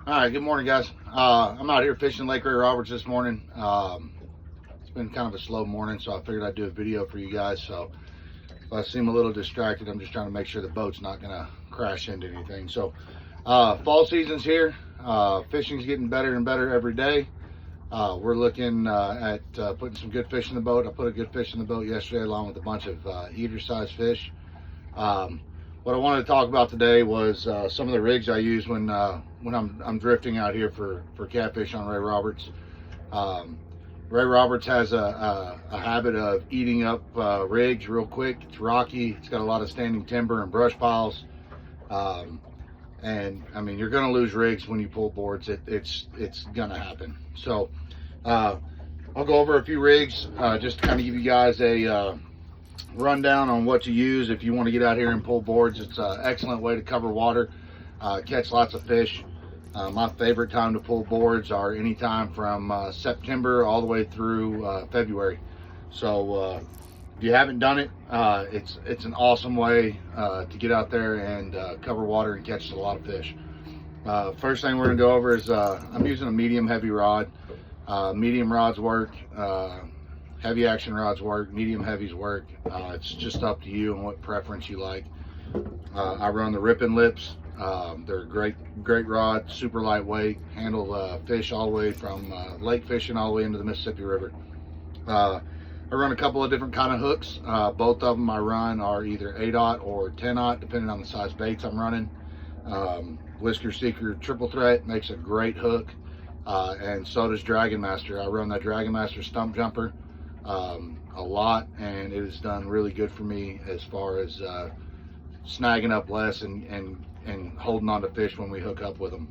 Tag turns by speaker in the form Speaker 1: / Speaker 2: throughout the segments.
Speaker 1: All right, good morning, guys. I'm out here fishing Lake Ray Roberts this morning. It's been kind of a slow morning, so I figured I'd do a video for you guys. So if I seem a little distracted, I'm just trying to make sure the boat's not going to crash into anything. So fall season's here. Fishing's getting better and better every day. We're looking at putting some good fish in the boat. I put a good fish in the boat yesterday along with a bunch of eater-sized fish. What I wanted to talk about today was some of the rigs I use when I'm drifting out here for catfish on Ray Roberts. Ray Roberts has a habit of eating up rigs real quick. It's rocky. It's got a lot of standing timber and brush piles. And I mean, you're going to lose rigs when you pull boards. It's going to happen. So I'll go over a few rigs just to kind of give you guys a rundown on what to use if you want to get out here and pull boards. It's an excellent way to cover water, catch lots of fish. My favorite time to pull boards are anytime from September all the way through February. So if you haven't done it, it's an awesome way to get out there and cover water and catch a lot of fish. First thing we're going to go over is I'm using a medium heavy rod. Medium rods work. Heavy action rods work, medium heavies work. It's just up to you and what preference you like. I run the Rippin' Lips. They're a great rod, super lightweight, handle fish all the way from lake fishing all the way into the Mississippi River. I run a couple of different kind of hooks. Both of them I run are either 8/0 or 10/0, depending on the size baits I'm running. Whisker Seeker Triple Threat makes a great hook, and so does Dragon Master. I run that Dragon Master stump jumper a lot, and it has done really good for me as far as snagging up less and holding on to fish when we hook up with them.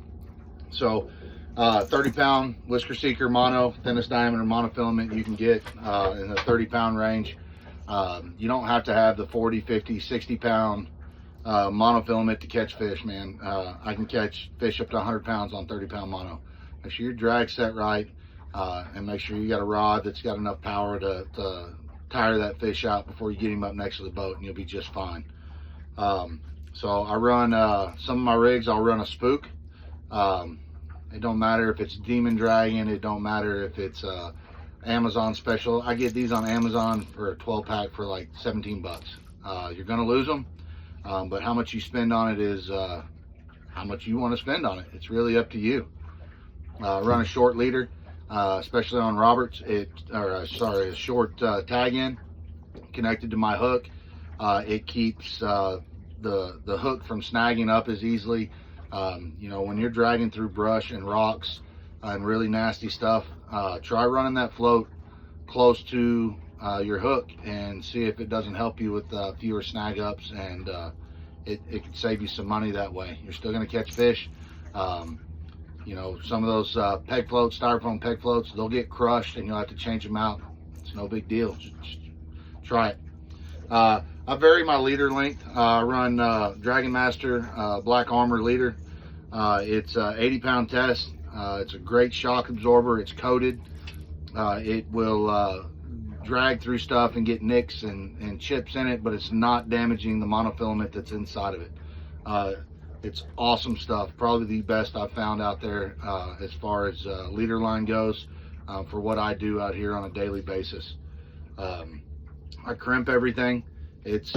Speaker 1: So 30-pound Whisker Seeker mono, thinnest diameter monofilament you can get in the 30-pound range. You don't have to have the 40, 50, 60-pound monofilament to catch fish, man. I can catch fish up to 100 pounds on 30-pound mono. Make sure your drag's set right. And make sure you got a rod that's got enough power to tire that fish out before you get him up next to the boat, and you'll be just fine. So I run some of my rigs. I'll run a spook. It don't matter if it's Demon Dragon. It don't matter if it's Amazon special. I get these on Amazon for a 12-pack for like 17 bucks. You're gonna lose them, but how much you spend on it is how much you want to spend on it. It's really up to you. Run a short leader. Especially on Roberts, a short tag in connected to my hook. It keeps the hook from snagging up as easily. When you're dragging through brush and rocks and really nasty stuff, try running that float close to your hook and see if it doesn't help you with fewer snag ups, and it can save you some money that way. You're still going to catch fish. Some of those peg floats, styrofoam peg floats, they'll get crushed and you'll have to change them out. It's no big deal. Just try it. I vary my leader length. I run Dragon Master Black Armor leader. It's a 80-pound test. It's a great shock absorber. It's coated. It will drag through stuff and get nicks and chips in it, but it's not damaging the monofilament that's inside of it. It's awesome stuff. Probably the best I've found out there as far as leader line goes for what I do out here on a daily basis. I crimp everything. It's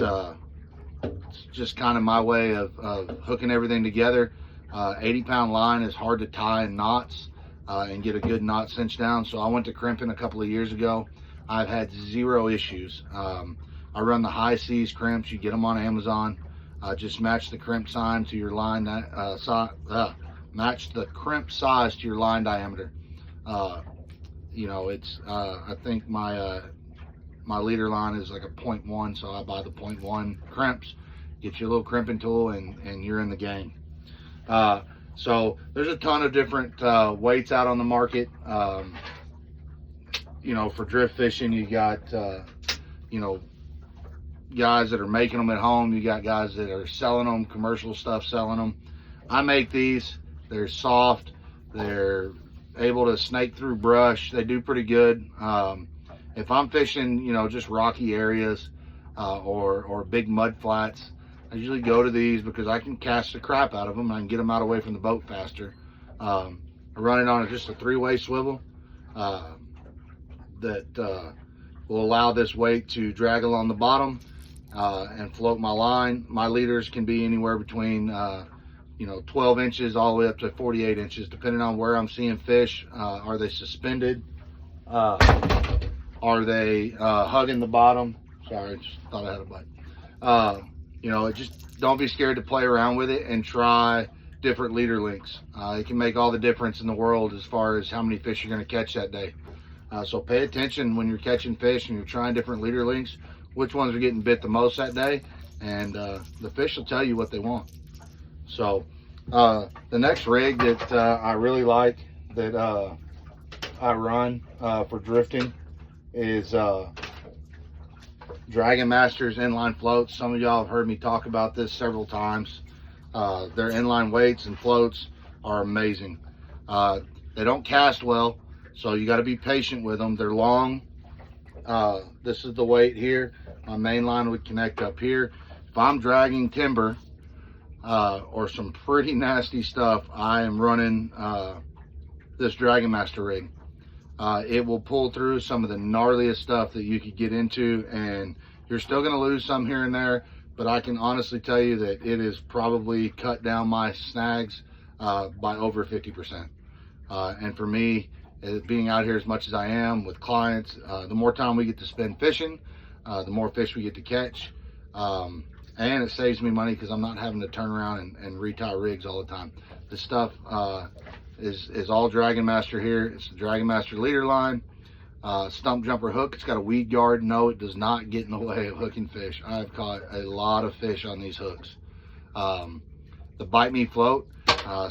Speaker 1: just kind of my way of hooking everything together. 80-pound line is hard to tie in knots and get a good knot cinch down. So I went to crimping a couple of years ago. I've had zero issues. I run the High Seas crimps. You get them on Amazon. Just match the crimp size to your line. Match the crimp size to your line diameter. I think my leader line is like a 0.1, so I buy the 0.1 crimps. Get you a little crimping tool, and you're in the game. So there's a ton of different weights out on the market. For drift fishing, you got guys that are making them at home. You got guys that are selling them, commercial stuff selling them. I make these. They're soft. They're able to snake through brush. They do pretty good. If I'm fishing, just rocky areas or big mud flats, I usually go to these because I can cast the crap out of them and I can get them out away from the boat faster. I run it on just a 3-way swivel that will allow this weight to drag along the bottom and float my line. My leaders can be anywhere between 12 inches all the way up to 48 inches, depending on where I'm seeing fish. Are they suspended? Are they hugging the bottom? Sorry, I just thought I had a bite. Just don't be scared to play around with it and try different leader lengths. It can make all the difference in the world as far as how many fish you're going to catch that day. So pay attention when you're catching fish and you're trying different leader lengths, which ones are getting bit the most that day, and the fish will tell you what they want. So the next rig that I really like that I run for drifting is Dragon Master's inline floats. Some of y'all have heard me talk about this several times. Their inline weights and floats are amazing. They don't cast well, so you got to be patient with them. They're long. This is the weight here. My main line would connect up here. If I'm dragging timber or some pretty nasty stuff, I am running this Dragon Master rig. It will pull through some of the gnarliest stuff that you could get into, and you're still going to lose some here and there, but I can honestly tell you that it has probably cut down my snags by over 50%. And for me, being out here as much as I am with clients, the more time we get to spend fishing, the more fish we get to catch. And it saves me money because I'm not having to turn around and retie rigs all the time. This stuff is all Dragon Master here. It's the Dragon Master leader line. Stump jumper hook. It's got a weed guard. No, it does not get in the way of hooking fish. I've caught a lot of fish on these hooks. The Bite Me float.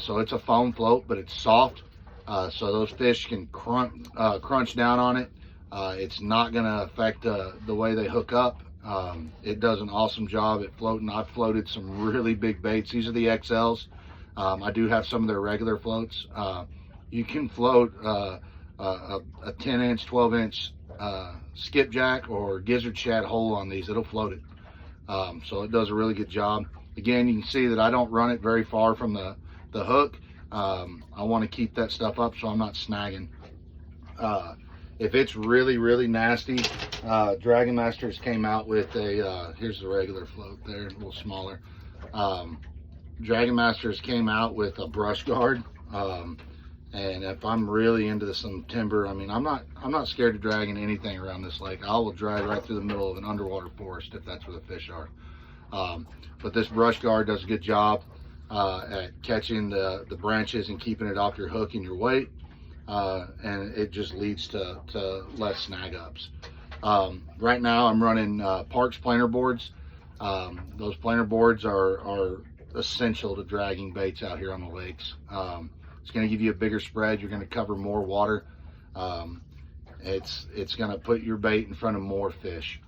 Speaker 1: So it's a foam float, but it's soft. So those fish can crunch down on it. It's not going to affect the way they hook up. It does an awesome job at floating. I've floated some really big baits. These are the XLs. I do have some of their regular floats. You can float a 10-inch, 12-inch skipjack or gizzard shad hole on these. It'll float it. So it does a really good job. Again, you can see that I don't run it very far from the hook. I want to keep that stuff up so I'm not snagging. If it's really, really nasty, Dragon Masters came out with a, here's the regular float there, a little smaller. Dragon Masters came out with a brush guard. And if I'm really into some timber, I mean, I'm not scared of dragging anything around this lake. I will drag right through the middle of an underwater forest if that's where the fish are. But this brush guard does a good job at catching the branches and keeping it off your hook and your weight. And it just leads to less snag ups. Right now I'm running Parks planer boards. Those planer boards are essential to dragging baits out here on the lakes. It's going to give you a bigger spread. You're going to cover more water. It's going to put your bait in front of more fish.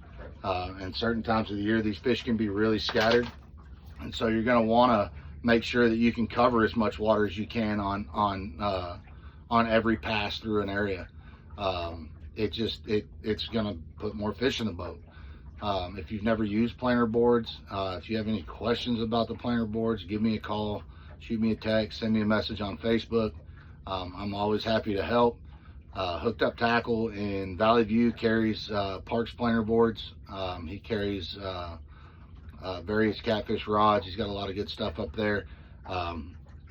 Speaker 1: And certain times of the year, these fish can be really scattered. And so you're going to want to make sure that you can cover as much water as you can on every pass through an area. It's going to put more fish in the boat. If you've never used planer boards, if you have any questions about the planer boards, give me a call, shoot me a text, send me a message on Facebook. I'm always happy to help. Hooked Up Tackle in Valley View carries Parks planer boards. He carries various catfish rods. He's got a lot of good stuff up there.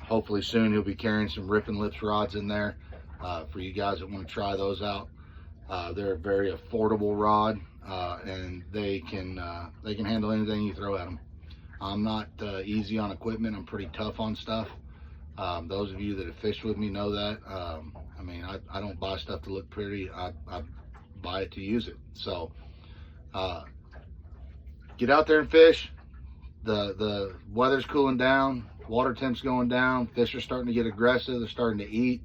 Speaker 1: Hopefully soon he'll be carrying some Ripping Lips rods in there for you guys that want to try those out. They're a very affordable rod, and they can handle anything you throw at them. I'm not easy on equipment. I'm pretty tough on stuff. Those of you that have fished with me know that. I mean, I don't buy stuff to look pretty. I buy it to use it. So get out there and fish. The weather's cooling down. Water temp's going down. Fish are starting to get aggressive. They're starting to eat.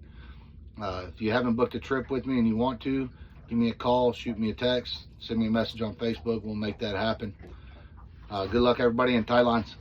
Speaker 1: If you haven't booked a trip with me and you want to, give me a call, shoot me a text, send me a message on Facebook. We'll make that happen. Good luck, everybody, in tight lines.